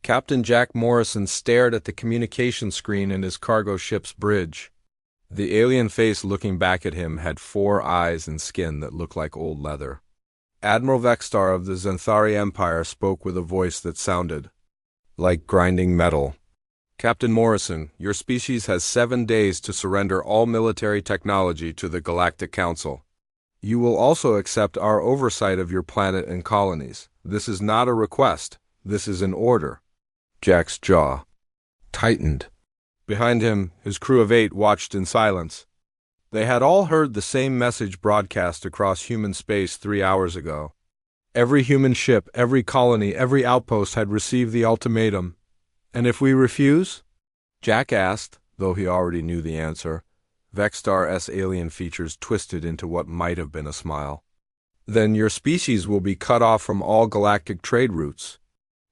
Captain Jack Morrison stared at the communication screen in his cargo ship's bridge. The alien face looking back at him had 4 eyes and skin that looked like old leather. Admiral Vextar of the Xanthari Empire spoke with a voice that sounded like grinding metal. Captain Morrison, your species has 7 days to surrender all military technology to the Galactic Council. You will also accept our oversight of your planet and colonies. This is not a request. This is an order. Jack's jaw tightened. Behind him, his crew of 8 watched in silence. They had all heard the same message broadcast across human space 3 hours ago. Every human ship, every colony, every outpost had received the ultimatum. And if we refuse? Jack asked, though he already knew the answer. Vextar's alien features twisted into what might have been a smile. Then your species will be cut off from all galactic trade routes.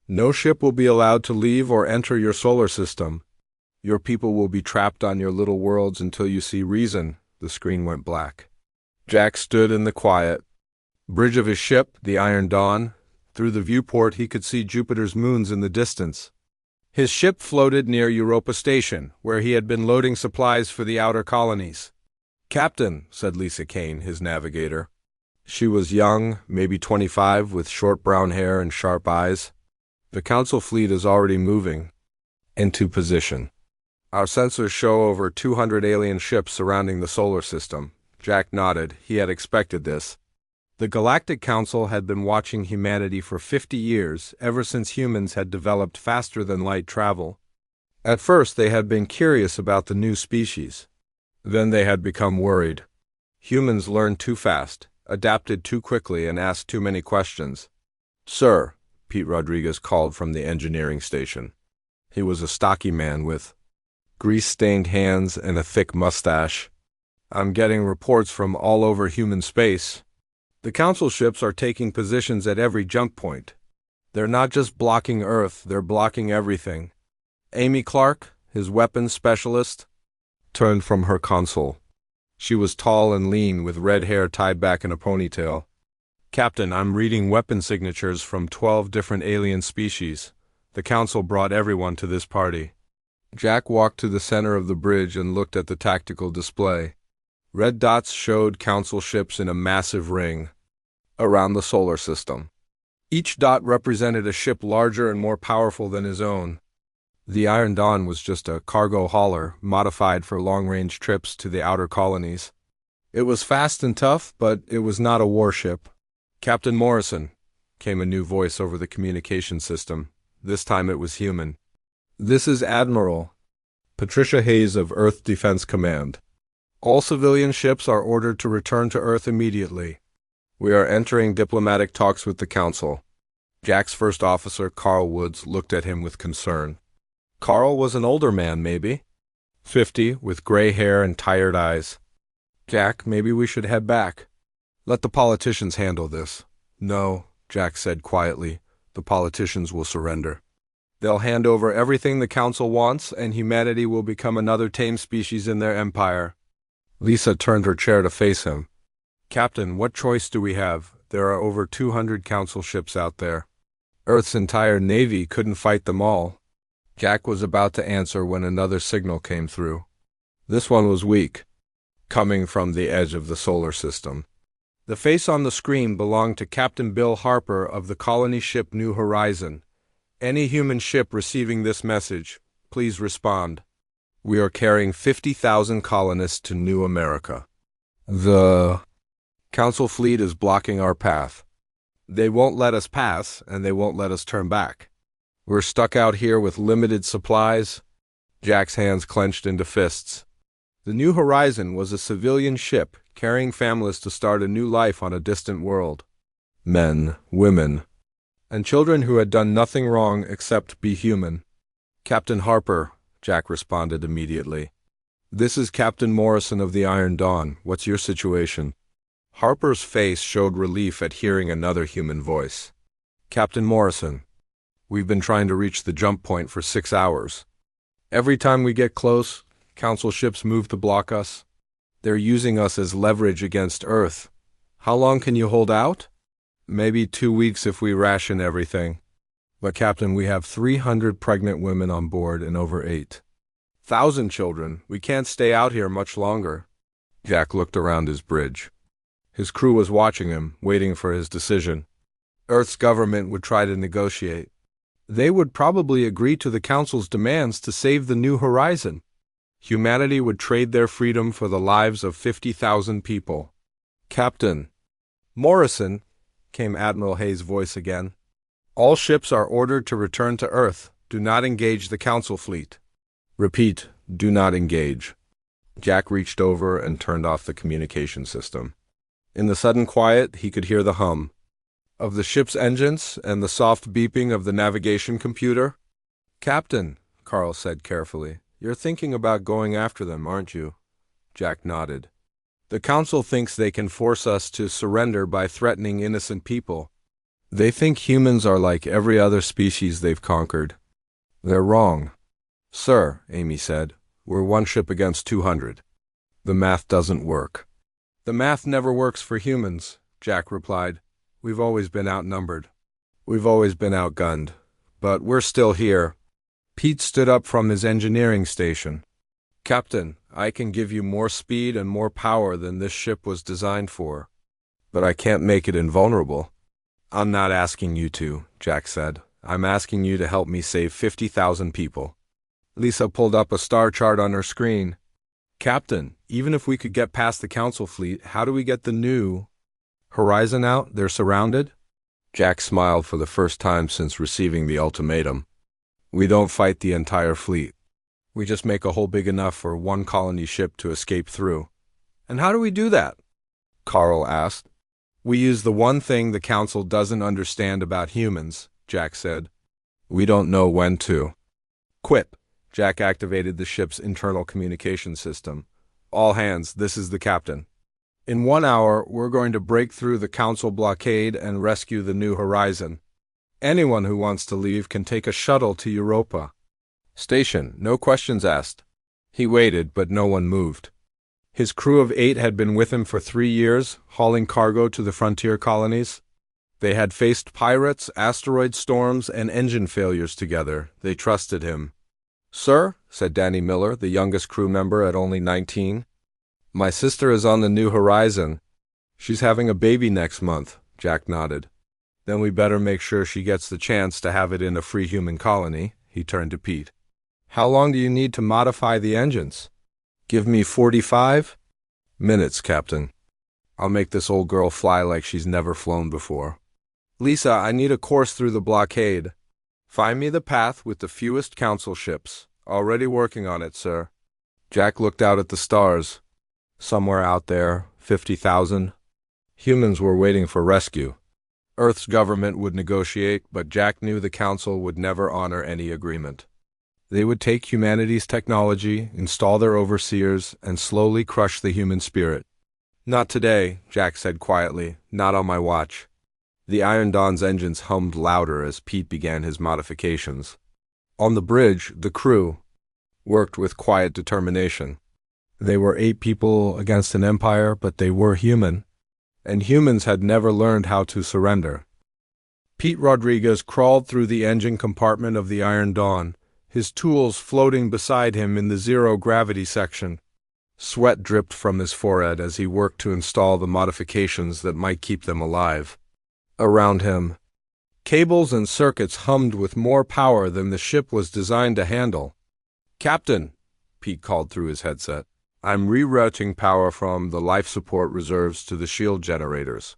No ship will be allowed to leave or enter your solar system. Your people will be trapped on your little worlds until you see reason. The screen went black. Jack stood in the quiet bridge of his ship, the Iron Dawn. Through the viewport he could see Jupiter's moons in the distance. His ship floated near Europa Station, where he had been loading supplies for the outer colonies. "Captain," said Lisa Kane, his navigator. She was young, maybe 25, with short brown hair and sharp eyes. "The Council fleet is already moving into position. Our sensors show over 200 alien ships surrounding the solar system." Jack nodded. He had expected this. The Galactic Council had been watching humanity for 50 years, ever since humans had developed faster-than-light travel. At first they had been curious about the new species. Then they had become worried. Humans learned too fast, adapted too quickly, and asked too many questions. "Sir," Pete Rodriguez called from the engineering station. He was a stocky man with grease-stained hands and a thick mustache. "I'm getting reports from all over human space. The Council ships are taking positions at every jump point. They're not just blocking Earth, they're blocking everything." Amy Clark, his weapons specialist, turned from her console. She was tall and lean, with red hair tied back in a ponytail. "Captain, I'm reading weapon signatures from 12 different alien species. The Council brought everyone to this party." Jack walked to the center of the bridge and looked at the tactical display. Red dots showed Council ships in a massive ring around the solar system. Each dot represented a ship larger and more powerful than his own. The Iron Dawn was just a cargo hauler, modified for long-range trips to the outer colonies. It was fast and tough, but it was not a warship. "Captain Morrison," came a new voice over the communication system. This time it was human. "This is Admiral Patricia Hayes of Earth Defense Command. All civilian ships are ordered to return to Earth immediately. We are entering diplomatic talks with the Council." Jack's first officer, Carl Woods, looked at him with concern. Carl was an older man, maybe 50, with gray hair and tired eyes. "Jack, maybe we should head back. Let the politicians handle this." "No," Jack said quietly. "The politicians will surrender. They'll hand over everything the Council wants, and humanity will become another tame species in their empire." Lisa turned her chair to face him. "Captain, what choice do we have? There are over 200 Council ships out there. Earth's entire navy couldn't fight them all." Jack was about to answer when another signal came through. This one was weak, coming from the edge of the solar system. The face on the screen belonged to Captain Bill Harper of the colony ship New Horizon. "Any human ship receiving this message, please respond. We are carrying 50,000 colonists to New America. The Council fleet is blocking our path. They won't let us pass, and they won't let us turn back. We're stuck out here with limited supplies." Jack's hands clenched into fists. The New Horizon was a civilian ship carrying families to start a new life on a distant world. Men, women, and children who had done nothing wrong except be human. "Captain Harper," Jack responded immediately. "This is Captain Morrison of the Iron Dawn. What's your situation?" Harper's face showed relief at hearing another human voice. "Captain Morrison, we've been trying to reach the jump point for 6 hours. Every time we get close, Council ships move to block us. They're using us as leverage against Earth. How long can you hold out?" "Maybe 2 weeks if we ration everything. But Captain, we have 300 pregnant women on board and over 8,000 children. We can't stay out here much longer. Jack looked around his bridge. His crew was watching him, waiting for his decision. Earth's government would try to negotiate. They would probably agree to the Council's demands to save the New Horizon. Humanity would trade their freedom for the lives of 50,000 people. Captain Morrison, came Admiral Hayes' voice again. All ships are ordered to return to Earth. Do not engage the Council fleet. Repeat, do not engage. Jack reached over and turned off the communication system. In the sudden quiet, he could hear the hum of the ship's engines and the soft beeping of the navigation computer. Captain, Carl said carefully, you're thinking about going after them, aren't you? Jack nodded. The Council thinks they can force us to surrender by threatening innocent people. They think humans are like every other species they've conquered. They're wrong. Sir, Amy said, we're one ship against 200. The math doesn't work. The math never works for humans, Jack replied. We've always been outnumbered. We've always been outgunned. But we're still here. Pete stood up from his engineering station. Captain, I can give you more speed and more power than this ship was designed for. But I can't make it invulnerable. I'm not asking you to, Jack said. I'm asking you to help me save 50,000 people. Lisa pulled up a star chart on her screen. Captain, even if we could get past the Council fleet, how do we get the New Horizon out? They're surrounded? Jack smiled for the first time since receiving the ultimatum. We don't fight the entire fleet. We just make a hole big enough for one colony ship to escape through. And how do we do that? Carl asked. We use the one thing the Council doesn't understand about humans, Jack said. We don't know when to. Quip. Jack activated the ship's internal communication system. All hands, this is the captain. In 1 hour, we're going to break through the Council blockade and rescue the New Horizon. Anyone who wants to leave can take a shuttle to Europa. Station, no questions asked. He waited, but no one moved. His crew of 8 had been with him for 3 years, hauling cargo to the frontier colonies. They had faced pirates, asteroid storms, and engine failures together. They trusted him. Sir, said Danny Miller, the youngest crew member at only 19. My sister is on the New Horizon. She's having a baby next month, Jack nodded. Then we better make sure she gets the chance to have it in a free human colony, he turned to Pete. How long do you need to modify the engines? Give me 45 minutes, Captain. I'll make this old girl fly like she's never flown before. Lisa, I need a course through the blockade. Find me the path with the fewest Council ships. Already working on it, sir. Jack looked out at the stars. Somewhere out there, 50,000. Humans were waiting for rescue. Earth's government would negotiate, but Jack knew the Council would never honor any agreement. They would take humanity's technology, install their overseers, and slowly crush the human spirit. Not today, Jack said quietly. Not on my watch. The Iron Dawn's engines hummed louder as Pete began his modifications. On the bridge, the crew worked with quiet determination. They were 8 people against an empire, but they were human, and humans had never learned how to surrender. Pete Rodriguez crawled through the engine compartment of the Iron Dawn, his tools floating beside him in the zero-gravity section. Sweat dripped from his forehead as he worked to install the modifications that might keep them alive. Around him, cables and circuits hummed with more power than the ship was designed to handle. Captain, Pete called through his headset, I'm rerouting power from the life support reserves to the shield generators.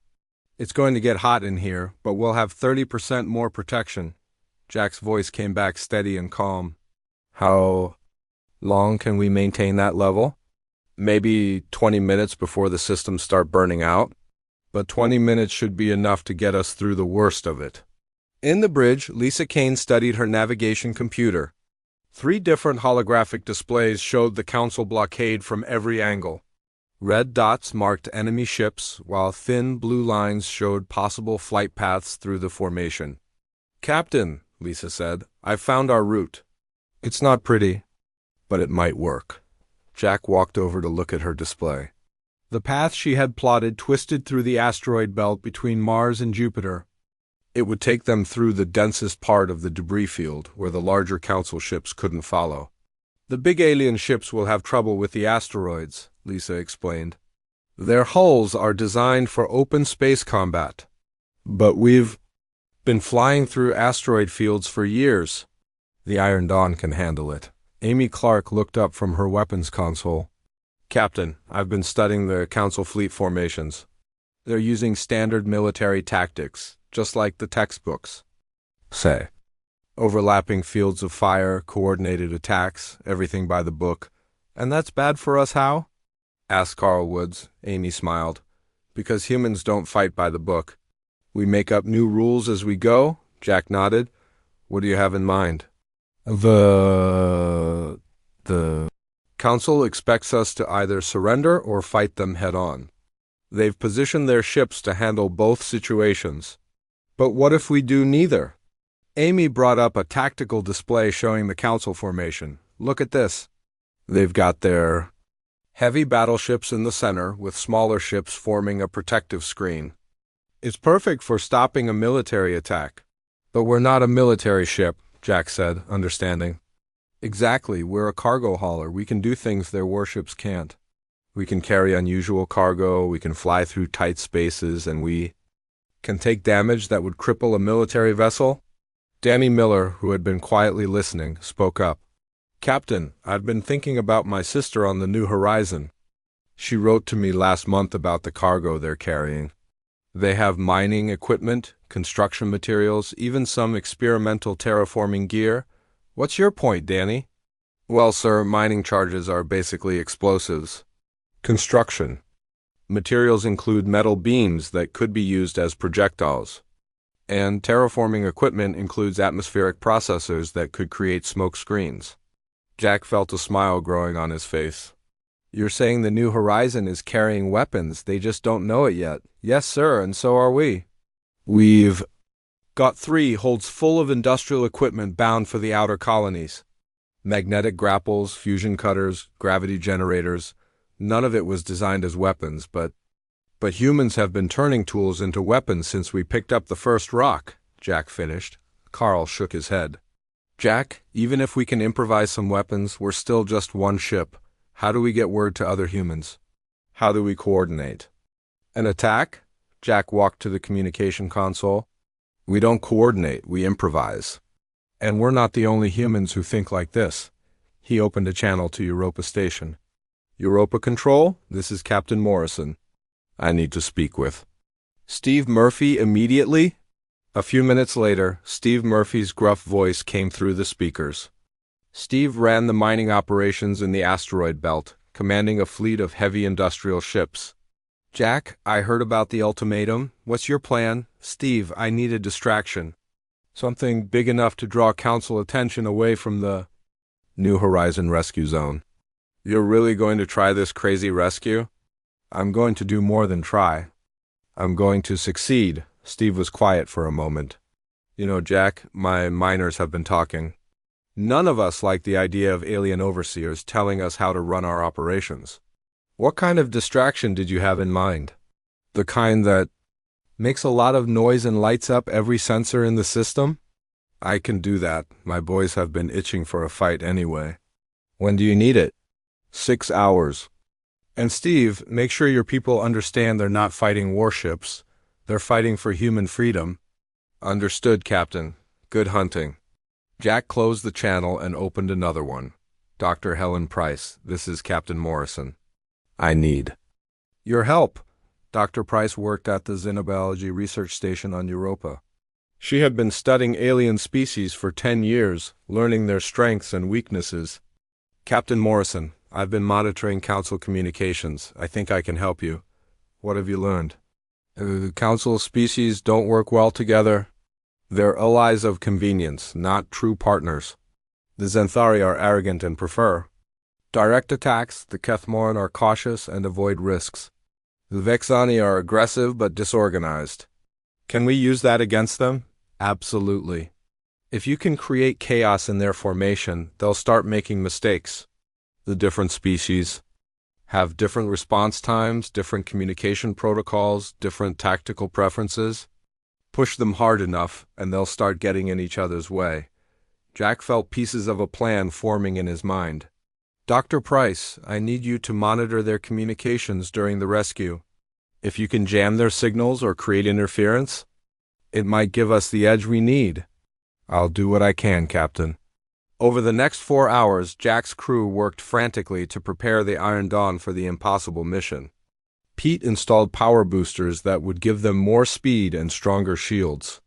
It's going to get hot in here, but we'll have 30% more protection. Jack's voice came back steady and calm. How long can we maintain that level? Maybe 20 minutes before the systems start burning out. But 20 minutes should be enough to get us through the worst of it. In the bridge, Lisa Kane studied her navigation computer. 3 different holographic displays showed the Council blockade from every angle. Red dots marked enemy ships, while thin blue lines showed possible flight paths through the formation. Captain, Lisa said, I've found our route. It's not pretty, but it might work. Jack walked over to look at her display. The path she had plotted twisted through the asteroid belt between Mars and Jupiter. It would take them through the densest part of the debris field, where the larger council ships couldn't follow. The big alien ships will have trouble with the asteroids, Lisa explained. Their hulls are designed for open space combat. But we've been flying through asteroid fields for years. The Iron Dawn can handle it. Amy Clark looked up from her weapons console. Captain, I've been studying the Council fleet formations. They're using standard military tactics, just like the textbooks. Say. Overlapping fields of fire, coordinated attacks, everything by the book. And that's bad for us, how? Asked Carl Woods. Amy smiled. Because humans don't fight by the book. We make up new rules as we go? Jack nodded. What do you have in mind? The Council expects us to either surrender or fight them head-on. They've positioned their ships to handle both situations. But what if we do neither? Amy brought up a tactical display showing the Council formation. Look at this. They've got their heavy battleships in the center, with smaller ships forming a protective screen. It's perfect for stopping a military attack. But we're not a military ship, Jack said, understanding. Exactly, we're a cargo hauler. We can do things their warships can't. We can carry unusual cargo, we can fly through tight spaces, and we can take damage that would cripple a military vessel. Danny Miller, who had been quietly listening, spoke up. Captain, I've been thinking about my sister on the New Horizon. She wrote to me last month about the cargo they're carrying. They have mining equipment, construction materials, even some experimental terraforming gear. What's your point, Danny? Well, sir, mining charges are basically explosives. Construction. Materials include metal beams that could be used as projectiles. And terraforming equipment includes atmospheric processors that could create smoke screens. Jack felt a smile growing on his face. You're saying the New Horizon is carrying weapons, they just don't know it yet. Yes, sir, and so are we. We've got 3 holds full of industrial equipment bound for the outer colonies. Magnetic grapples, fusion cutters, gravity generators. None of it was designed as weapons, but humans have been turning tools into weapons since we picked up the first rock, Jack finished. Carl shook his head. Jack, even if we can improvise some weapons, we're still just one ship. How do we get word to other humans? How do we coordinate? An attack? Jack walked to the communication console. We don't coordinate, we improvise. And we're not the only humans who think like this. He opened a channel to Europa Station. Europa Control, this is Captain Morrison. I need to speak with Steve Murphy immediately? A few minutes later, Steve Murphy's gruff voice came through the speakers. Steve ran the mining operations in the asteroid belt, commanding a fleet of heavy industrial ships. Jack, I heard about the ultimatum. What's your plan? Steve, I need a distraction. Something big enough to draw Council attention away from the New Horizon rescue zone. You're really going to try this crazy rescue? I'm going to do more than try. I'm going to succeed. Steve was quiet for a moment. You know, Jack, my miners have been talking. None of us like the idea of alien overseers telling us how to run our operations. What kind of distraction did you have in mind? The kind that makes a lot of noise and lights up every sensor in the system? I can do that. My boys have been itching for a fight anyway. When do you need it? 6 hours. And Steve, make sure your people understand they're not fighting warships. They're fighting for human freedom. Understood, Captain. Good hunting. Jack closed the channel and opened another one. Dr. Helen Price, this is Captain Morrison. I need your help. Dr. Price worked at the Xenobiology Research Station on Europa. She had been studying alien species for 10 years, learning their strengths and weaknesses. Captain Morrison, I've been monitoring Council communications. I think I can help you. What have you learned? Council species don't work well together. They're allies of convenience, not true partners. The Xanthari are arrogant and prefer direct attacks. The Kethmoran are cautious and avoid risks. The Vexani are aggressive but disorganized. Can we use that against them? Absolutely. If you can create chaos in their formation, they'll start making mistakes. The different species have different response times, different communication protocols, different tactical preferences. Push them hard enough, and they'll start getting in each other's way. Jack felt pieces of a plan forming in his mind. Dr. Price, I need you to monitor their communications during the rescue. If you can jam their signals or create interference, it might give us the edge we need. I'll do what I can, Captain. Over the next 4 hours, Jack's crew worked frantically to prepare the Iron Dawn for the impossible mission. Pete installed power boosters that would give them more speed and stronger shields.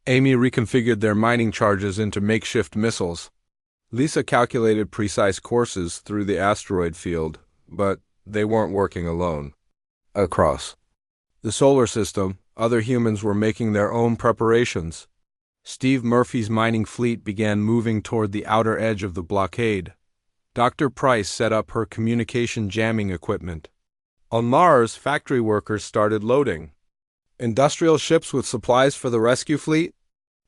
Amy reconfigured their mining charges into makeshift missiles. Lisa calculated precise courses through the asteroid field, but they weren't working alone. Across the solar system, other humans were making their own preparations. Steve Murphy's mining fleet began moving toward the outer edge of the blockade. Dr. Price set up her communication jamming equipment. On Mars, factory workers started loading industrial ships with supplies for the rescue fleet.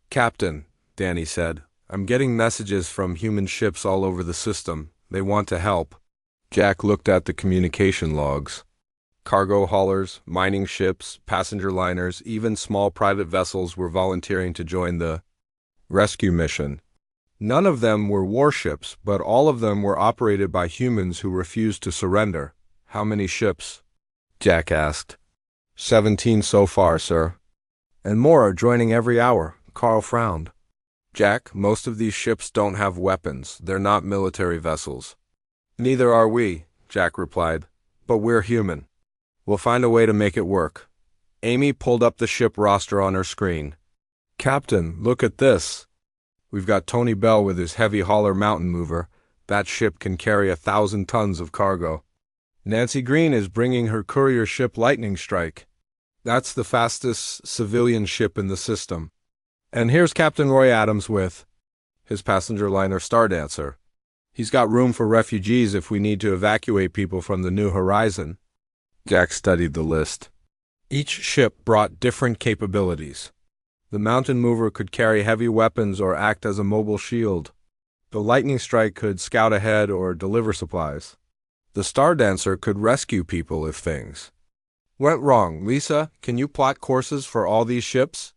Captain, Danny said, I'm getting messages from human ships all over the system. They want to help. Jack looked at the communication logs. Cargo haulers, mining ships, passenger liners, even small private vessels were volunteering to join the rescue mission. None of them were warships, but all of them were operated by humans who refused to surrender. How many ships? Jack asked. 17 so far, sir. And more are joining every hour. Carl frowned. Jack, most of these ships don't have weapons. They're not military vessels. Neither are we, Jack replied. But we're human. We'll find a way to make it work. Amy pulled up the ship roster on her screen. Captain, look at this. We've got Tony Bell with his heavy hauler mountain mover. That ship can carry 1,000 tons of cargo. Nancy Green is bringing her courier ship Lightning Strike. That's the fastest civilian ship in the system. And here's Captain Roy Adams with his passenger liner Stardancer. He's got room for refugees if we need to evacuate people from the New Horizon. Jack studied the list. Each ship brought different capabilities. The mountain mover could carry heavy weapons or act as a mobile shield. The Lightning Strike could scout ahead or deliver supplies. The Stardancer could rescue people if things went wrong. Lisa, can you plot courses for all these ships?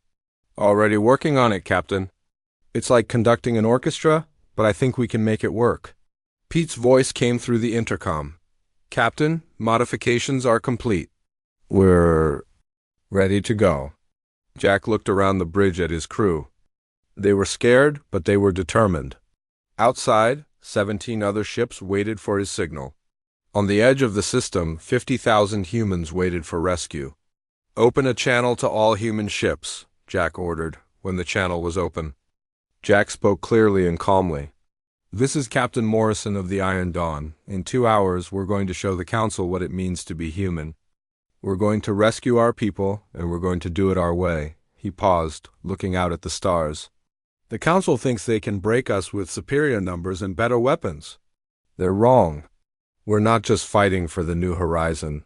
Already working on it, Captain. It's like conducting an orchestra, but I think we can make it work. Pete's voice came through the intercom. Captain, modifications are complete. We're ready to go. Jack looked around the bridge at his crew. They were scared, but they were determined. Outside, 17 other ships waited for his signal. On the edge of the system, 50,000 humans waited for rescue. Open a channel to all human ships, Jack ordered, when the channel was open. Jack spoke clearly and calmly. This is Captain Morrison of the Iron Dawn. In 2 hours, we're going to show the Council what it means to be human. We're going to rescue our people, and we're going to do it our way. He paused, looking out at the stars. The Council thinks they can break us with superior numbers and better weapons. They're wrong. We're not just fighting for the New Horizon.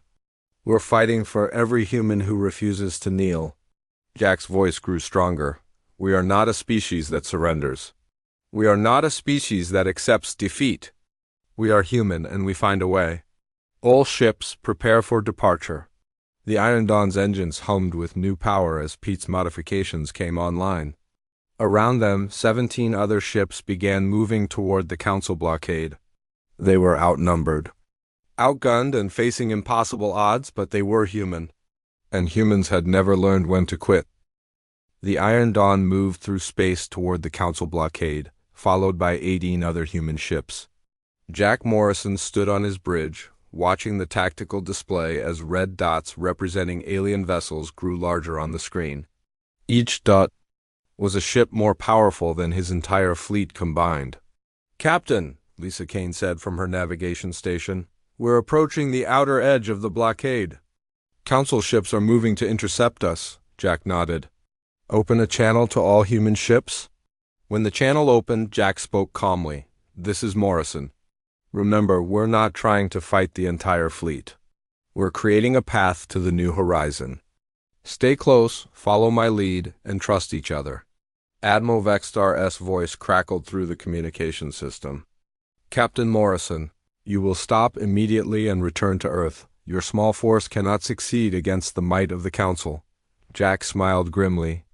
We're fighting for every human who refuses to kneel. Jack's voice grew stronger. We are not a species that surrenders. We are not a species that accepts defeat. We are human, and we find a way. All ships prepare for departure. The Iron Dawn's engines hummed with new power as Pete's modifications came online. Around them, 17 other ships began moving toward the Council blockade. They were outnumbered, outgunned and facing impossible odds, but they were human. And humans had never learned when to quit. The Iron Dawn moved through space toward the Council blockade, followed by 18 other human ships. Jack Morrison stood on his bridge, watching the tactical display as red dots representing alien vessels grew larger on the screen. Each dot was a ship more powerful than his entire fleet combined. Captain, Lisa Kane said from her navigation station, we're approaching the outer edge of the blockade. Council ships are moving to intercept us, Jack nodded. Open a channel to all human ships? When the channel opened, Jack spoke calmly. This is Morrison. Remember, we're not trying to fight the entire fleet. We're creating a path to the New Horizon. Stay close, follow my lead, and trust each other. Admiral Vextar's voice crackled through the communication system. Captain Morrison, you will stop immediately and return to Earth. Your small force cannot succeed against the might of the Council. Jack smiled grimly.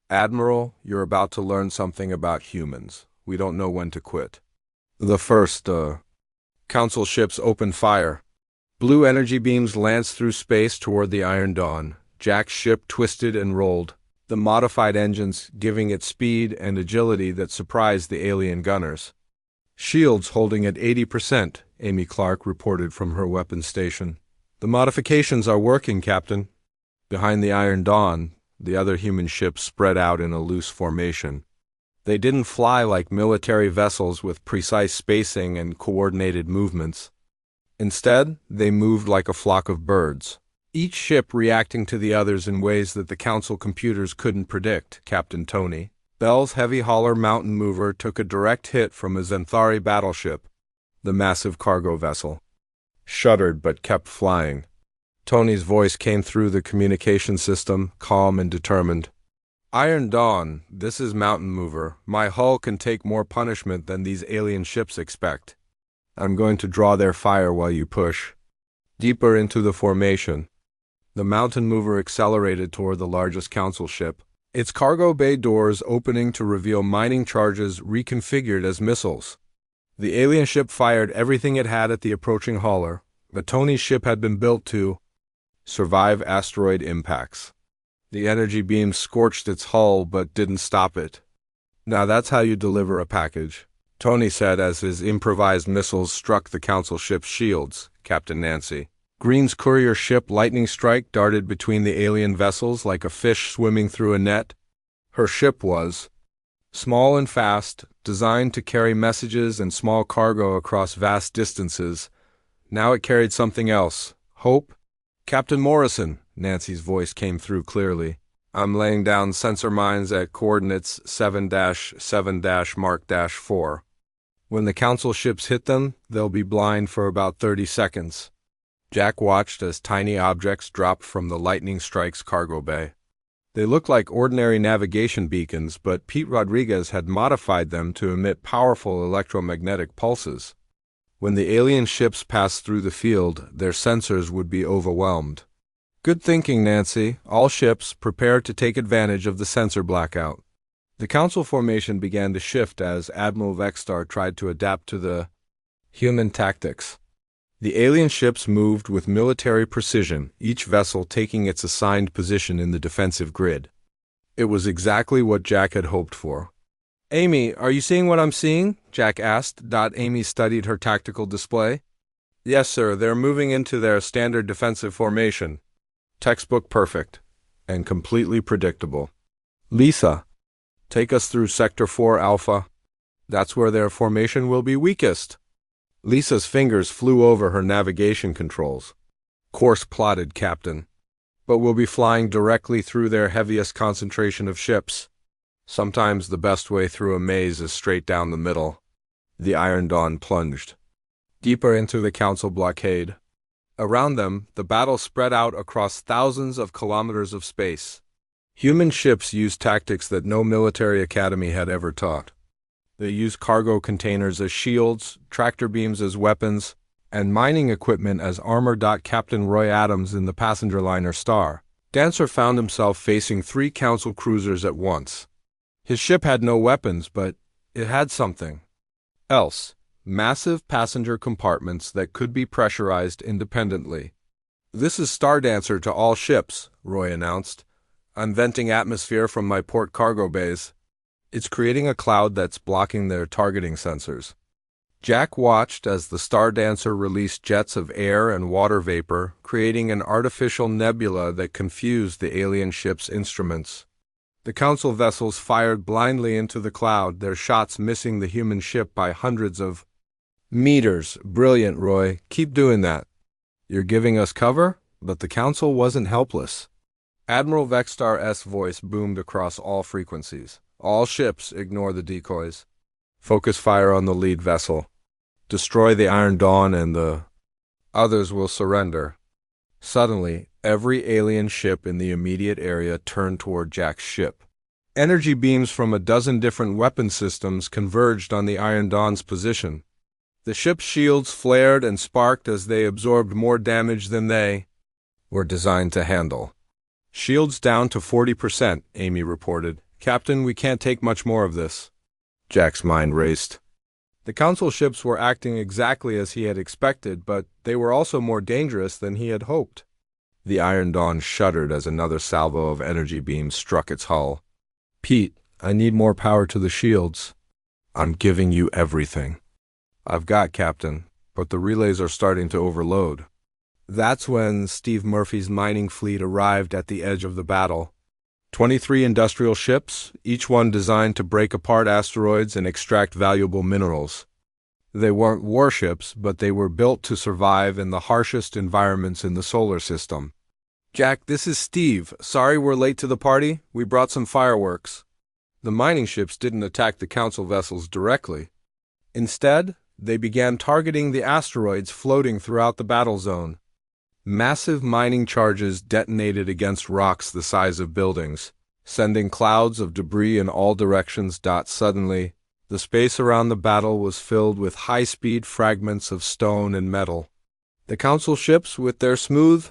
Admiral, you're about to learn something about humans. We don't know when to quit. The first, Council ships opened fire. Blue energy beams lanced through space toward the Iron Dawn. Jack's ship twisted and rolled, the modified engines giving it speed and agility that surprised the alien gunners. Shields holding at 80%, Amy Clark reported from her weapons station. The modifications are working, Captain. Behind the Iron Dawn, the other human ships spread out in a loose formation. They didn't fly like military vessels with precise spacing and coordinated movements. Instead, they moved like a flock of birds, each ship reacting to the others in ways that the Council computers couldn't predict. Captain Tony Bell's heavy hauler mountain mover took a direct hit from a Zenthari battleship. The massive cargo vessel shuddered but kept flying. Tony's voice came through the communication system, calm and determined. Iron Dawn, this is Mountain Mover. My hull can take more punishment than these alien ships expect. I'm going to draw their fire while you push deeper into the formation. The Mountain Mover accelerated toward the largest Council ship, its cargo bay doors opening to reveal mining charges reconfigured as missiles. The alien ship fired everything it had at the approaching hauler, but Tony's ship had been built to survive asteroid impacts. The energy beam scorched its hull but didn't stop it. Now that's how you deliver a package, Tony said as his improvised missiles struck the Council ship's shields. Captain Nancy Green's courier ship Lightning Strike darted between the alien vessels like a fish swimming through a net. Her ship was small and fast, designed to carry messages and small cargo across vast distances. Now it carried something else. Hope? Captain Morrison, Nancy's voice came through clearly. I'm laying down sensor mines at coordinates 7-7-Mark-4. When the Council ships hit them, they'll be blind for about 30 seconds. Jack watched as tiny objects dropped from the Lightning Strike's cargo bay. They looked like ordinary navigation beacons, but Pete Rodriguez had modified them to emit powerful electromagnetic pulses. When the alien ships passed through the field, their sensors would be overwhelmed. Good thinking, Nancy. All ships, prepare to take advantage of the sensor blackout. The Council formation began to shift as Admiral Vextar tried to adapt to the human tactics. The alien ships moved with military precision, each vessel taking its assigned position in the defensive grid. It was exactly what Jack had hoped for. Amy, are you seeing what I'm seeing? Jack asked. Amy studied her tactical display. Yes, sir, they're moving into their standard defensive formation. Textbook perfect, and completely predictable. Lisa, take us through Sector 4 Alpha. That's where their formation will be weakest. Lisa's fingers flew over her navigation controls. Course plotted, Captain. But we'll be flying directly through their heaviest concentration of ships. Sometimes the best way through a maze is straight down the middle. The Iron Dawn plunged deeper into the Council blockade. Around them, the battle spread out across thousands of kilometers of space. Human ships used tactics that no military academy had ever taught. They used cargo containers as shields, tractor beams as weapons, and mining equipment as armor. Captain Roy Adams in the passenger liner Star Dancer found himself facing 3 Council cruisers at once. His ship had no weapons, but it had something else. Massive passenger compartments that could be pressurized independently. This is Star Dancer to all ships, Roy announced. I'm venting atmosphere from my port cargo bays. It's creating a cloud that's blocking their targeting sensors. Jack watched as the Star Dancer released jets of air and water vapor, creating an artificial nebula that confused the alien ship's instruments. The Council vessels fired blindly into the cloud, their shots missing the human ship by hundreds of meters. Brilliant, Roy. Keep doing that. You're giving us cover? But the Council wasn't helpless. Admiral Vextar's voice boomed across all frequencies. All ships, ignore the decoys. Focus fire on the lead vessel. Destroy the Iron Dawn and the others will surrender. Suddenly, every alien ship in the immediate area turned toward Jack's ship. Energy beams from a dozen different weapon systems converged on the Iron Dawn's position. The ship's shields flared and sparked as they absorbed more damage than they were designed to handle. Shields down to 40%, Amy reported. Captain, we can't take much more of this. Jack's mind raced. The Council ships were acting exactly as he had expected, but they were also more dangerous than he had hoped. The Iron Dawn shuddered as another salvo of energy beams struck its hull. Pete, I need more power to the shields. I'm giving you everything. I've got, Captain, but the relays are starting to overload. That's when Steve Murphy's mining fleet arrived at the edge of the battle. 23 industrial ships, each one designed to break apart asteroids and extract valuable minerals. They weren't warships, but they were built to survive in the harshest environments in the solar system. Jack, this is Steve. Sorry we're late to the party. We brought some fireworks. The mining ships didn't attack the Council vessels directly. Instead, they began targeting the asteroids floating throughout the battle zone. Massive mining charges detonated against rocks the size of buildings, sending clouds of debris in all directions. Suddenly, the space around the battle was filled with high-speed fragments of stone and metal. The Council ships, with their smooth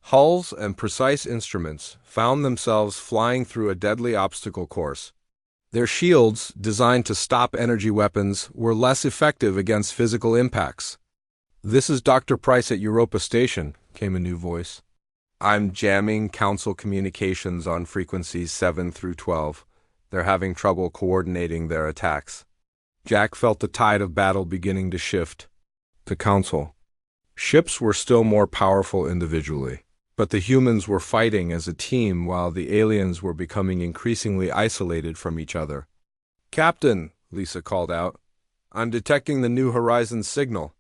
hulls and precise instruments, found themselves flying through a deadly obstacle course. Their shields, designed to stop energy weapons, were less effective against physical impacts. "This is Dr. Price at Europa Station," came a new voice. "I'm jamming Council communications on frequencies 7 through 12. They're having trouble coordinating their attacks." Jack felt the tide of battle beginning to shift. The Council ships were still more powerful individually, but the humans were fighting as a team while the aliens were becoming increasingly isolated from each other. "Captain," Lisa called out, "I'm detecting the New Horizons signal.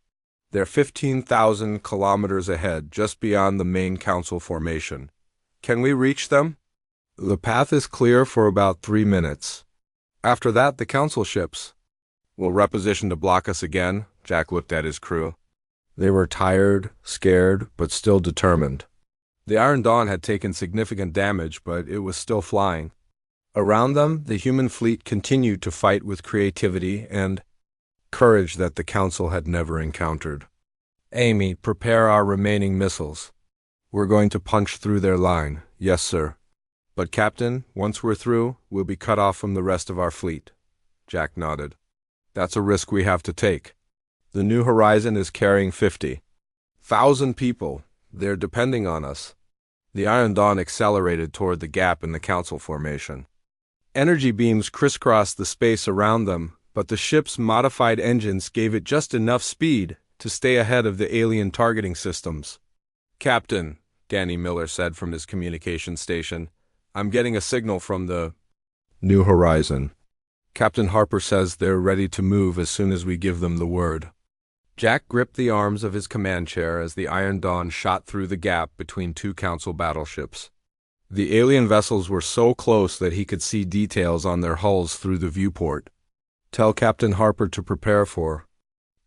They're 15,000 kilometers ahead, just beyond the main Council formation. Can we reach them?" "The path is clear for about 3 minutes. After that, the Council ships will reposition to block us again." Jack looked at his crew. They were tired, scared, but still determined. The Iron Dawn had taken significant damage, but it was still flying. Around them, the human fleet continued to fight with creativity and courage that the Council had never encountered. "Amy, prepare our remaining missiles. We're going to punch through their line." "Yes, sir. But, Captain, once we're through, we'll be cut off from the rest of our fleet." Jack nodded. "That's a risk we have to take. The New Horizon is carrying 50,000 people. They're depending on us." The Iron Dawn accelerated toward the gap in the Council formation. Energy beams crisscrossed the space around them, but the ship's modified engines gave it just enough speed to stay ahead of the alien targeting systems. "Captain," Danny Miller said from his communication station, "I'm getting a signal from the New Horizon. Captain Harper says they're ready to move as soon as we give them the word." Jack gripped the arms of his command chair as the Iron Dawn shot through the gap between two Council battleships. The alien vessels were so close that he could see details on their hulls through the viewport. "Tell Captain Harper to prepare for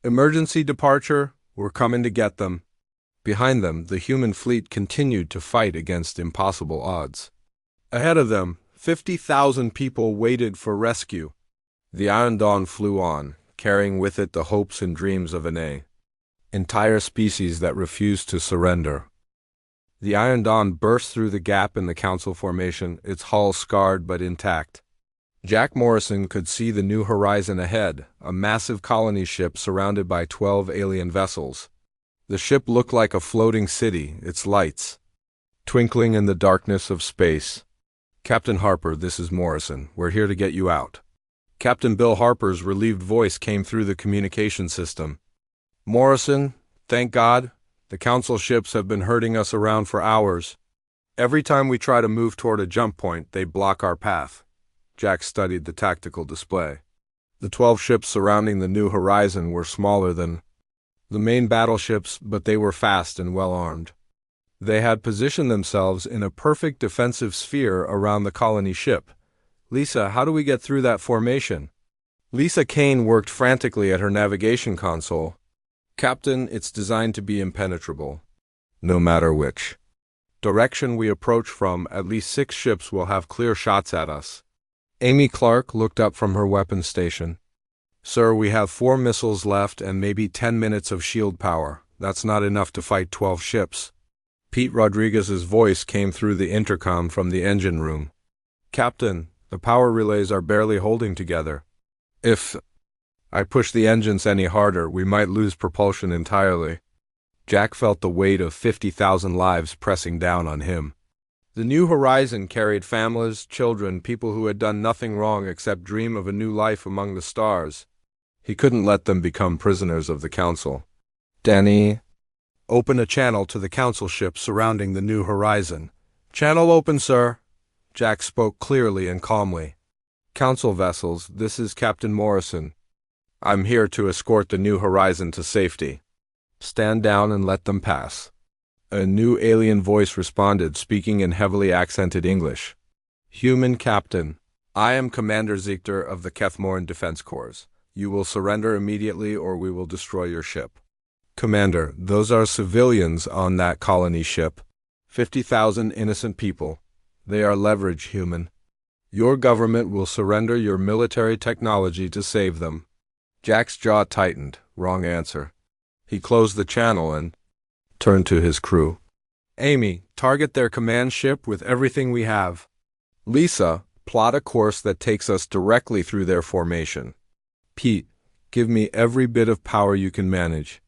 emergency departure. We're coming to get them." Behind them, the human fleet continued to fight against impossible odds. Ahead of them, 50,000 people waited for rescue. The Iron Dawn flew on, carrying with it the hopes and dreams of an entire species that refused to surrender. The Iron Dawn burst through the gap in the Council formation, its hull scarred but intact. Jack Morrison could see the New Horizon ahead, a massive colony ship surrounded by 12 alien vessels. The ship looked like a floating city, its lights twinkling in the darkness of space. "Captain Harper, this is Morrison. We're here to get you out." Captain Bill Harper's relieved voice came through the communication system. "Morrison, thank God. The Council ships have been herding us around for hours. Every time we try to move toward a jump point, they block our path." Jack studied the tactical display. The 12 ships surrounding the New Horizon were smaller than the main battleships, but they were fast and well-armed. They had positioned themselves in a perfect defensive sphere around the colony ship. "Lisa, how do we get through that formation?" Lisa Kane worked frantically at her navigation console. "Captain, it's designed to be impenetrable. No matter which direction we approach from, at least 6 ships will have clear shots at us." Amy Clark looked up from her weapons station. "Sir, we have 4 missiles left and maybe 10 minutes of shield power. That's not enough to fight 12 ships." Pete Rodriguez's voice came through the intercom from the engine room. "Captain, The power relays are barely holding together. If I push the engines any harder, we might lose propulsion entirely. Jack felt the weight of 50,000 lives pressing down on him. The New Horizon carried families, children, people who had done nothing wrong except dream of a new life among the stars. He couldn't let them become prisoners of the Council. Danny, open a channel to the Council ship surrounding the New Horizon. Channel open, sir. Jack spoke clearly and calmly. Council vessels, this is Captain Morrison. I'm here to escort the New Horizon to safety. Stand down and let them pass. A new alien voice responded, speaking in heavily accented English. Human Captain, I am Commander Ziegler of the Kethmoran Defense Corps. You will surrender immediately or we will destroy your ship. Commander, those are civilians on that colony ship. 50,000 innocent people. They are leverage, human. Your government will surrender your military technology to save them. Jack's jaw tightened. Wrong answer. He closed the channel and turned to his crew. Amy, target their command ship with everything we have. Lisa, plot a course that takes us directly through their formation. Pete, give me every bit of power you can manage.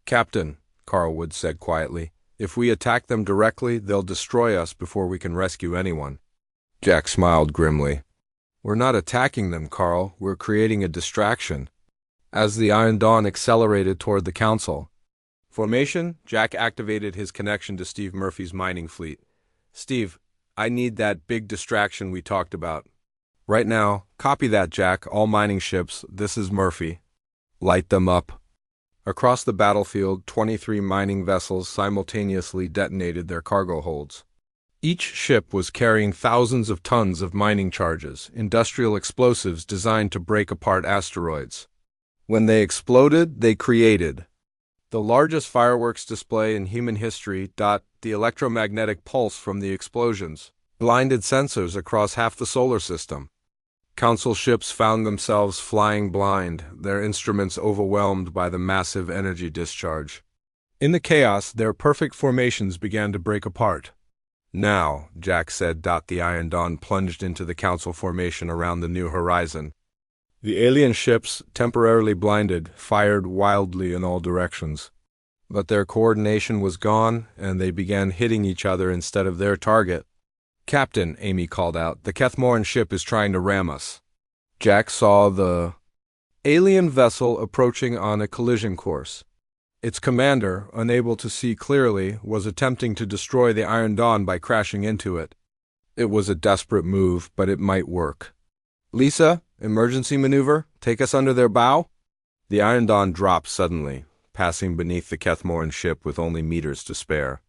Captain, Carlwood said quietly, if we attack them directly, they'll destroy us before we can rescue anyone. Jack smiled grimly. We're not attacking them, Carl. We're creating a distraction. As the Iron Dawn accelerated toward the Council, formation, Jack activated his connection to Steve Murphy's mining fleet. Steve, I need that big distraction we talked about. Right now, copy that, Jack. All mining ships, this is Murphy. Light them up. Across the battlefield, 23 mining vessels simultaneously detonated their cargo holds. Each ship was carrying thousands of tons of mining charges, industrial explosives designed to break apart asteroids. When they exploded, they created the largest fireworks display in human history. The electromagnetic pulse from the explosions blinded sensors across half the solar system. Council ships found themselves flying blind, their instruments overwhelmed by the massive energy discharge. In the chaos, their perfect formations began to break apart. Now, Jack said. The Iron Dawn plunged into the Council formation around the New Horizon. The alien ships, temporarily blinded, fired wildly in all directions. But their coordination was gone, and they began hitting each other instead of their target. Captain, Amy called out, the Kethmoran ship is trying to ram us. Jack saw the alien vessel approaching on a collision course. Its commander, unable to see clearly, was attempting to destroy the Iron Dawn by crashing into it. It was a desperate move, but it might work. Lisa, emergency maneuver, take us under their bow? The Iron Dawn dropped suddenly, passing beneath the Kethmoran ship with only meters to spare.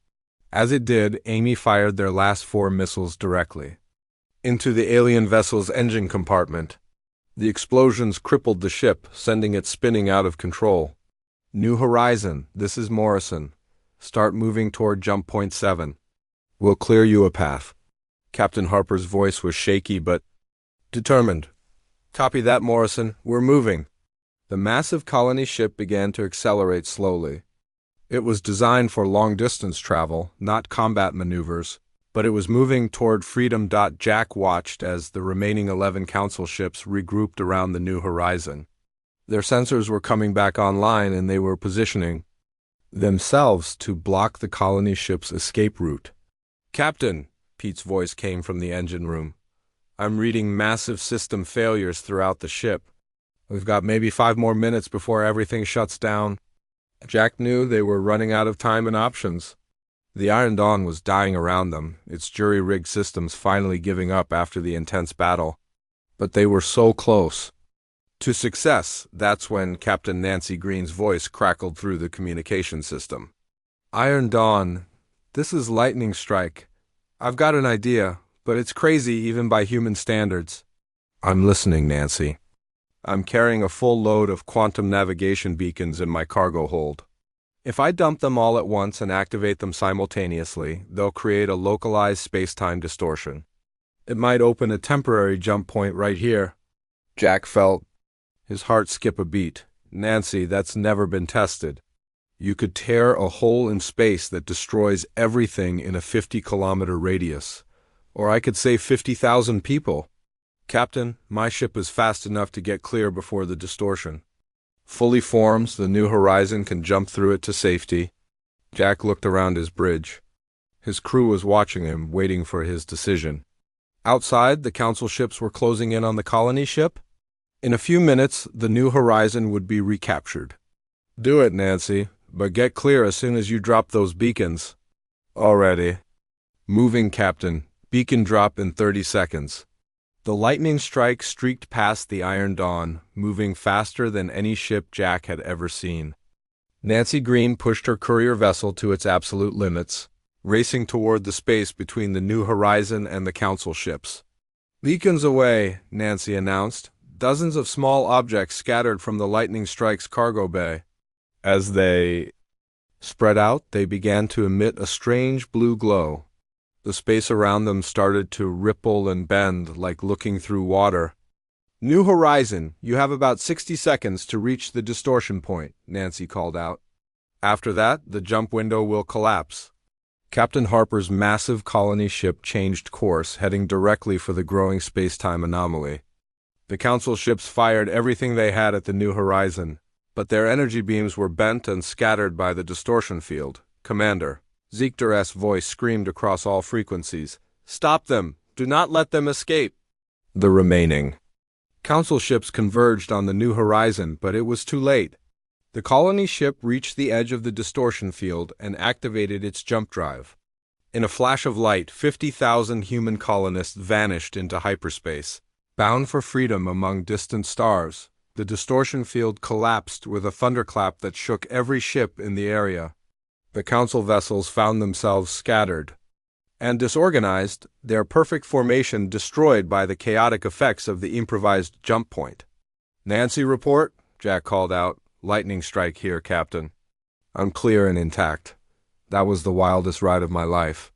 As it did, Amy fired their last 4 missiles directly into the alien vessel's engine compartment. The explosions crippled the ship, sending it spinning out of control. New Horizon, this is Morrison. Start moving toward jump point 7. We'll clear you a path. Captain Harper's voice was shaky but determined. Copy that, Morrison. We're moving. The massive colony ship began to accelerate slowly. It was designed for long-distance travel, not combat maneuvers, but it was moving toward freedom. Jack watched as the remaining 11 Council ships regrouped around the New Horizon. Their sensors were coming back online and they were positioning themselves to block the colony ship's escape route. Captain, Pete's voice came from the engine room. I'm reading massive system failures throughout the ship. We've got maybe 5 more minutes before everything shuts down. Jack knew they were running out of time and options. The Iron Dawn was dying around them, its jury-rigged systems finally giving up after the intense battle. But they were so close to success. That's when Captain Nancy Green's voice crackled through the communication system. Iron Dawn, this is Lightning Strike. I've got an idea, but it's crazy even by human standards. I'm listening, Nancy. I'm carrying a full load of quantum navigation beacons in my cargo hold. If I dump them all at once and activate them simultaneously, they'll create a localized space-time distortion. It might open a temporary jump point right here. Jack felt his heart skip a beat. Nancy, that's never been tested. You could tear a hole in space that destroys everything in a 50-kilometer radius. Or I could save 50,000 people. Captain, my ship is fast enough to get clear before the distortion. Fully formed, the New Horizon can jump through it to safety. Jack looked around his bridge. His crew was watching him, waiting for his decision. Outside, the council ships were closing in on the colony ship. In a few minutes, the New Horizon would be recaptured. Do it, Nancy, but get clear as soon as you drop those beacons. Already. Moving, Captain. Beacon drop in 30 seconds. The lightning strike streaked past the Iron Dawn, moving faster than any ship Jack had ever seen. Nancy Green pushed her courier vessel to its absolute limits, racing toward the space between the New Horizon and the council ships. Beacons away, Nancy announced. Dozens of small objects scattered from the lightning strike's cargo bay. As they spread out, they began to emit a strange blue glow. The space around them started to ripple and bend like looking through water. New Horizon, you have about 60 seconds to reach the distortion point, Nancy called out. After that, the jump window will collapse. Captain Harper's massive colony ship changed course, heading directly for the growing space-time anomaly. The council ships fired everything they had at the New Horizon, but their energy beams were bent and scattered by the distortion field. Commander, Zeekter's voice screamed across all frequencies. Stop them! Do not let them escape! The remaining council ships converged on the New Horizon, but it was too late. The colony ship reached the edge of the distortion field and activated its jump drive. In a flash of light, 50,000 human colonists vanished into hyperspace. Bound for freedom among distant stars, the distortion field collapsed with a thunderclap that shook every ship in the area. The council vessels found themselves scattered and disorganized, their perfect formation destroyed by the chaotic effects of the improvised jump point. Nancy, report, Jack called out. Lightning strike here, Captain. I'm clear and intact. That was the wildest ride of my life.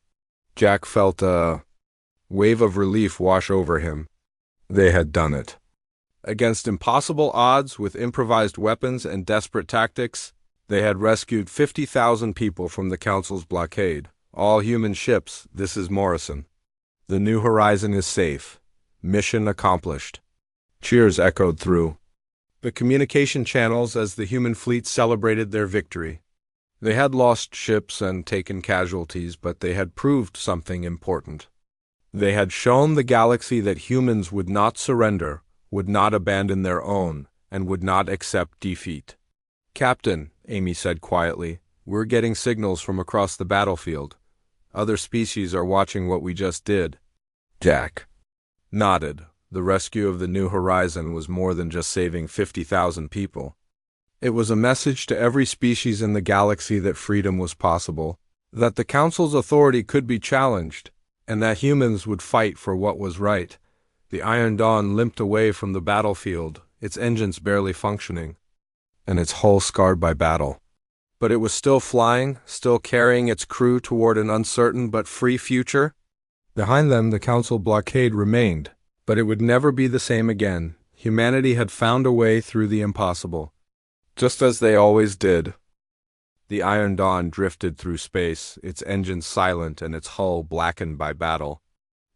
Jack felt a wave of relief wash over him. They had done it. Against impossible odds, with improvised weapons and desperate tactics, they had rescued 50,000 people from the Council's blockade. All human ships, this is Morrison. The New Horizon is safe. Mission accomplished. Cheers echoed through the communication channels as the human fleet celebrated their victory. They had lost ships and taken casualties, but they had proved something important. They had shown the galaxy that humans would not surrender, would not abandon their own, and would not accept defeat. Captain, Amy said quietly, we're getting signals from across the battlefield. Other species are watching what we just did. Jack nodded. The rescue of the New Horizon was more than just saving 50,000 people. It was a message to every species in the galaxy that freedom was possible, that the Council's authority could be challenged, and that humans would fight for what was right. The Iron Dawn limped away from the battlefield, its engines barely functioning, and its hull scarred by battle. But it was still flying, still carrying its crew toward an uncertain but free future. Behind them, the Council blockade remained, but it would never be the same again. Humanity had found a way through the impossible. Just as they always did. The Iron Dawn drifted through space, its engines silent and its hull blackened by battle.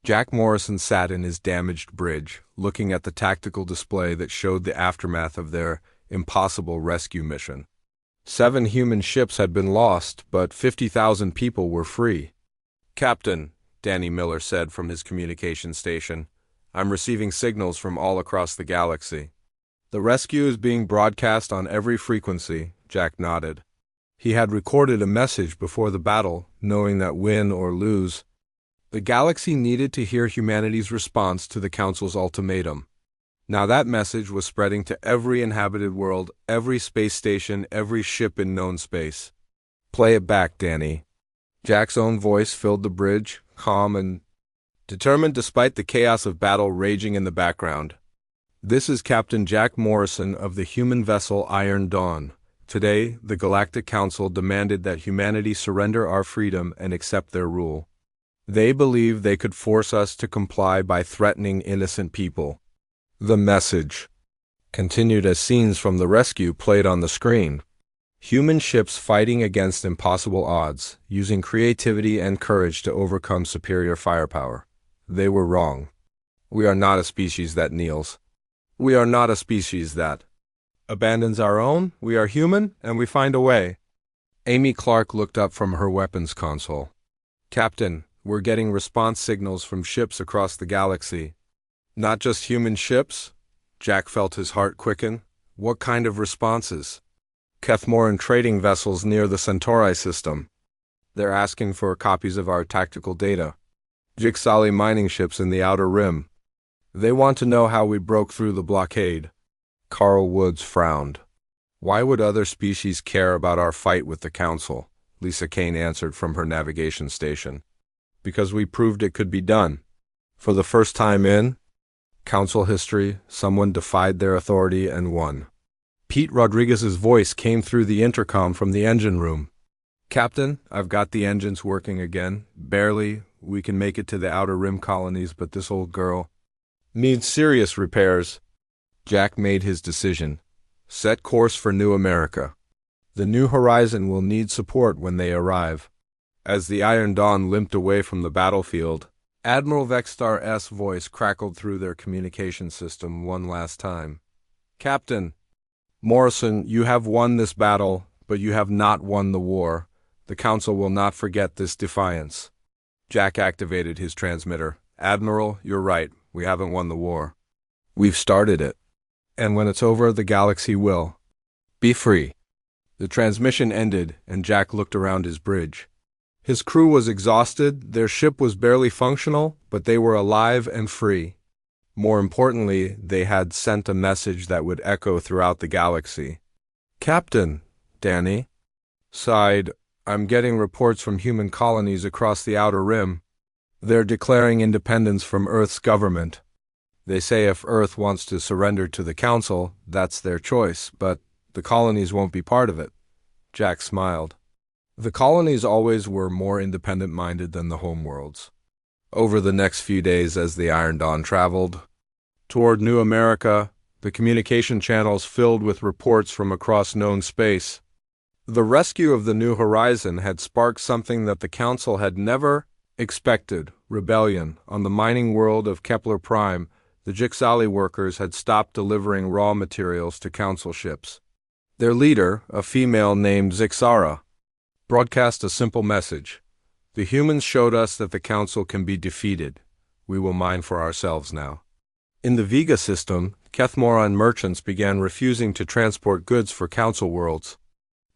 Jack Morrison sat in his damaged bridge, looking at the tactical display that showed the aftermath of their impossible rescue mission. 7 human ships had been lost, but 50,000 people were free. Captain, Danny Miller said from his communication station, I'm receiving signals from all across the galaxy. The rescue is being broadcast on every frequency, Jack nodded. He had recorded a message before the battle, knowing that win or lose, the galaxy needed to hear humanity's response to the Council's ultimatum. Now that message was spreading to every inhabited world, every space station, every ship in known space. Play it back, Danny. Jack's own voice filled the bridge, calm and determined despite the chaos of battle raging in the background. This is Captain Jack Morrison of the human vessel Iron Dawn. Today, the Galactic Council demanded that humanity surrender our freedom and accept their rule. They believe they could force us to comply by threatening innocent people. The message continued as scenes from the rescue played on the screen. Human ships fighting against impossible odds, using creativity and courage to overcome superior firepower. They were wrong. We are not a species that kneels. We are not a species that abandons our own. We are human, and we find a way. Amy Clark looked up from her weapons console. Captain, we're getting response signals from ships across the galaxy. Not just human ships? Jack felt his heart quicken. What kind of responses? Kethmoran trading vessels near the Centauri system. They're asking for copies of our tactical data. Jixali mining ships in the Outer Rim. They want to know how we broke through the blockade. Carl Woods frowned. Why would other species care about our fight with the Council? Lisa Kane answered from her navigation station. Because we proved it could be done. For the first time in Council history, someone defied their authority and won. Pete Rodriguez's voice came through the intercom from the engine room. Captain, I've got the engines working again. Barely. We can make it to the Outer Rim colonies, but this old girl needs serious repairs. Jack made his decision. Set course for New America. The New Horizon will need support when they arrive. As the Iron Dawn limped away from the battlefield, Admiral Vexstar's voice crackled through their communication system one last time. Captain, Morrison, you have won this battle, but you have not won the war. The Council will not forget this defiance. Jack activated his transmitter. Admiral, you're right. We haven't won the war. We've started it. And when it's over, the galaxy will be free. The transmission ended, and Jack looked around his bridge. His crew was exhausted, their ship was barely functional, but they were alive and free. More importantly, they had sent a message that would echo throughout the galaxy. Captain, Danny sighed, I'm getting reports from human colonies across the Outer Rim. They're declaring independence from Earth's government. They say if Earth wants to surrender to the Council, that's their choice, but the colonies won't be part of it. Jack smiled. The colonies always were more independent-minded than the homeworlds. Over the next few days as the Iron Dawn traveled toward New America, the communication channels filled with reports from across known space. The rescue of the New Horizon had sparked something that the Council had never expected: rebellion. On the mining world of Kepler Prime, the Jixali workers had stopped delivering raw materials to Council ships. Their leader, a female named Zixara, broadcast a simple message. The humans showed us that the Council can be defeated. We will mine for ourselves now. In the Vega system, Kethmoran merchants began refusing to transport goods for Council worlds.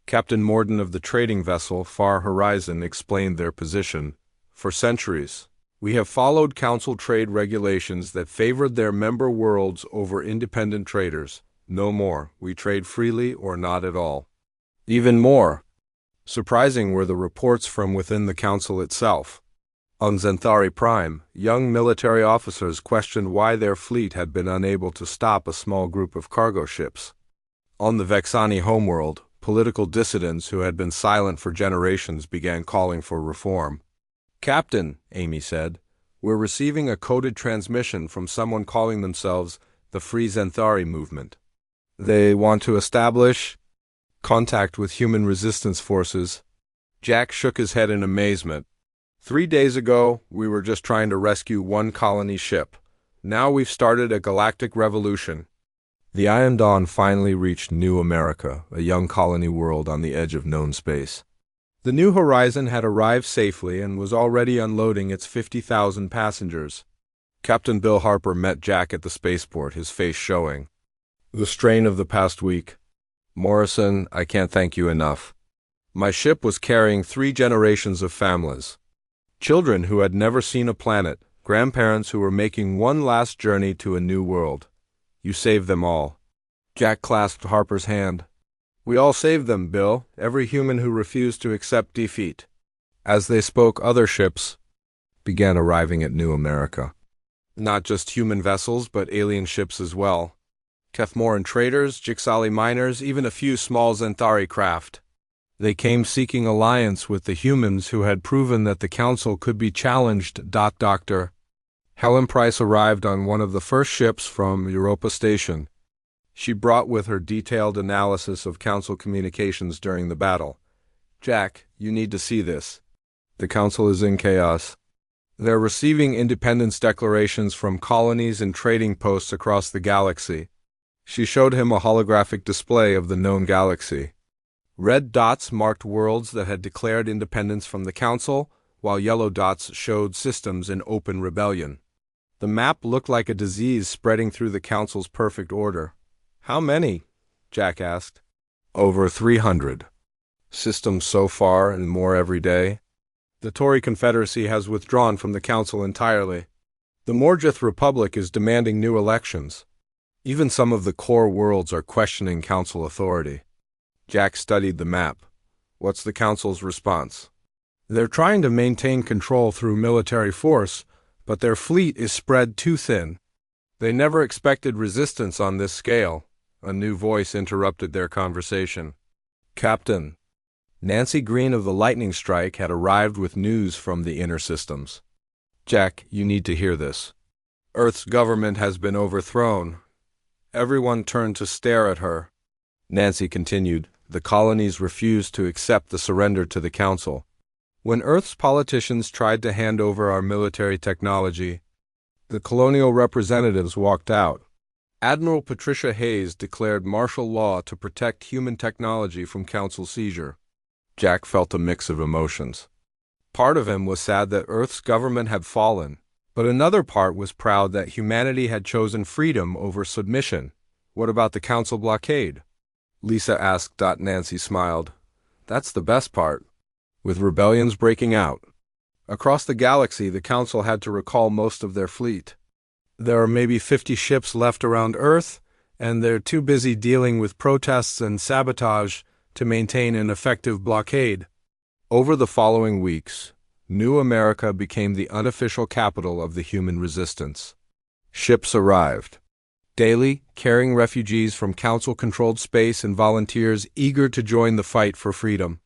Captain Morden of the trading vessel Far Horizon explained their position. For centuries, we have followed Council trade regulations that favored their member worlds over independent traders. No more. We trade freely or not at all. Even more surprising were the reports from within the Council itself. On Centauri Prime, young military officers questioned why their fleet had been unable to stop a small group of cargo ships. On the Vexani homeworld, political dissidents who had been silent for generations began calling for reform. Captain, Amy said, we're receiving a coded transmission from someone calling themselves the Free Centauri Movement. They want to establish contact with human resistance forces. Jack shook his head in amazement. 3 days ago, we were just trying to rescue one colony ship. Now we've started a galactic revolution. The Iron Dawn finally reached New America, a young colony world on the edge of known space. The New Horizon had arrived safely and was already unloading its 50,000 passengers. Captain Bill Harper met Jack at the spaceport, his face showing the strain of the past week. Morrison, I can't thank you enough. My ship was carrying 3 generations of families. Children who had never seen a planet, grandparents who were making one last journey to a new world. You saved them all. Jack clasped Harper's hand. We all saved them, Bill, every human who refused to accept defeat. As they spoke, other ships began arriving at New America. Not just human vessels, but alien ships as well. Kethmoran traders, Jixali miners, even a few small Centauri craft. They came seeking alliance with the humans who had proven that the Council could be challenged. Dr. Helen Price arrived on one of the first ships from Europa Station. She brought with her detailed analysis of Council communications during the battle. Jack, you need to see this. The Council is in chaos. They're receiving independence declarations from colonies and trading posts across the galaxy. She showed him a holographic display of the known galaxy. Red dots marked worlds that had declared independence from the Council, while yellow dots showed systems in open rebellion. The map looked like a disease spreading through the Council's perfect order. "How many?" Jack asked. "Over 300. Systems so far and more every day. The Tory Confederacy has withdrawn from the Council entirely. The Morgeth Republic is demanding new elections. Even some of the core worlds are questioning Council authority." Jack studied the map. "What's the Council's response?" "They're trying to maintain control through military force, but their fleet is spread too thin. They never expected resistance on this scale." A new voice interrupted their conversation. "Captain." Nancy Green of the Lightning Strike had arrived with news from the inner systems. "Jack, you need to hear this. Earth's government has been overthrown." Everyone turned to stare at her. Nancy continued, "The colonies refused to accept the surrender to the Council. When Earth's politicians tried to hand over our military technology, the colonial representatives walked out. Admiral Patricia Hayes declared martial law to protect human technology from Council seizure." Jack felt a mix of emotions. Part of him was sad that Earth's government had fallen, but another part was proud that humanity had chosen freedom over submission. "What about the Council blockade?" Lisa asked. Nancy smiled. "That's the best part. With rebellions breaking out across the galaxy, the Council had to recall most of their fleet. There are maybe 50 ships left around Earth, and they're too busy dealing with protests and sabotage to maintain an effective blockade." Over the following weeks, New America became the unofficial capital of the human resistance. Ships arrived daily, carrying refugees from Council-controlled space and volunteers eager to join the fight for freedom.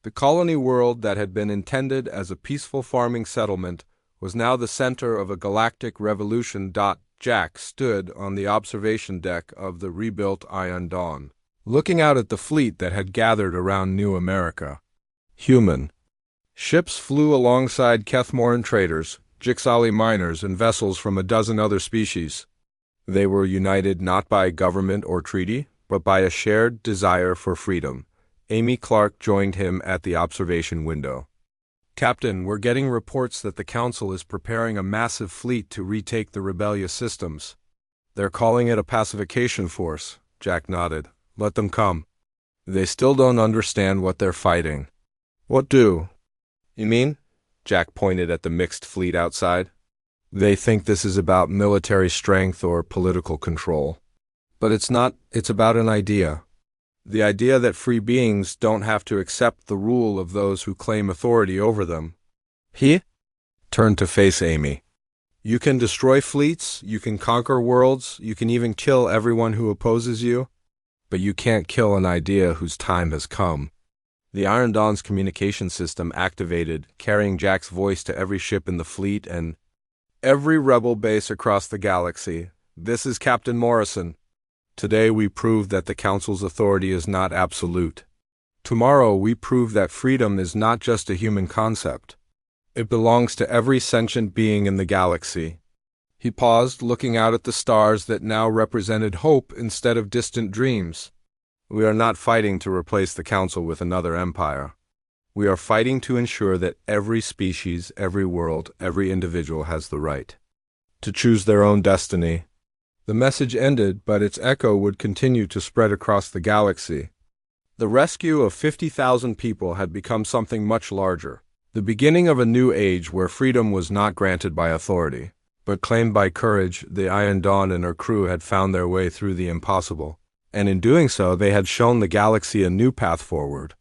The colony world that had been intended as a peaceful farming settlement was now the center of a galactic revolution. Jack stood on the observation deck of the rebuilt Iron Dawn, looking out at the fleet that had gathered around New America. Human. Ships flew alongside Kethmoran traders, Jixali miners, and vessels from a dozen other species. They were united not by government or treaty, but by a shared desire for freedom. Amy Clark joined him at the observation window. "Captain, we're getting reports that the Council is preparing a massive fleet to retake the rebellious systems. They're calling it a pacification force." Jack nodded. "Let them come. They still don't understand what they're fighting." "What do you mean?" Jack pointed at the mixed fleet outside. "They think this is about military strength or political control. But it's not. It's about an idea. The idea that free beings don't have to accept the rule of those who claim authority over them." He turned to face Amy. "You can destroy fleets, you can conquer worlds, you can even kill everyone who opposes you, but you can't kill an idea whose time has come." The Iron Dawn's communication system activated, carrying Jack's voice to every ship in the fleet and every rebel base across the galaxy. "This is Captain Morrison. Today we prove that the Council's authority is not absolute. Tomorrow we prove that freedom is not just a human concept. It belongs to every sentient being in the galaxy." He paused, looking out at the stars that now represented hope instead of distant dreams. "We are not fighting to replace the Council with another empire. We are fighting to ensure that every species, every world, every individual has the right to choose their own destiny." The message ended, but its echo would continue to spread across the galaxy. The rescue of 50,000 people had become something much larger, the beginning of a new age where freedom was not granted by authority, but claimed by courage. The Iron Dawn and her crew had found their way through the impossible, and in doing so they had shown the galaxy a new path forward,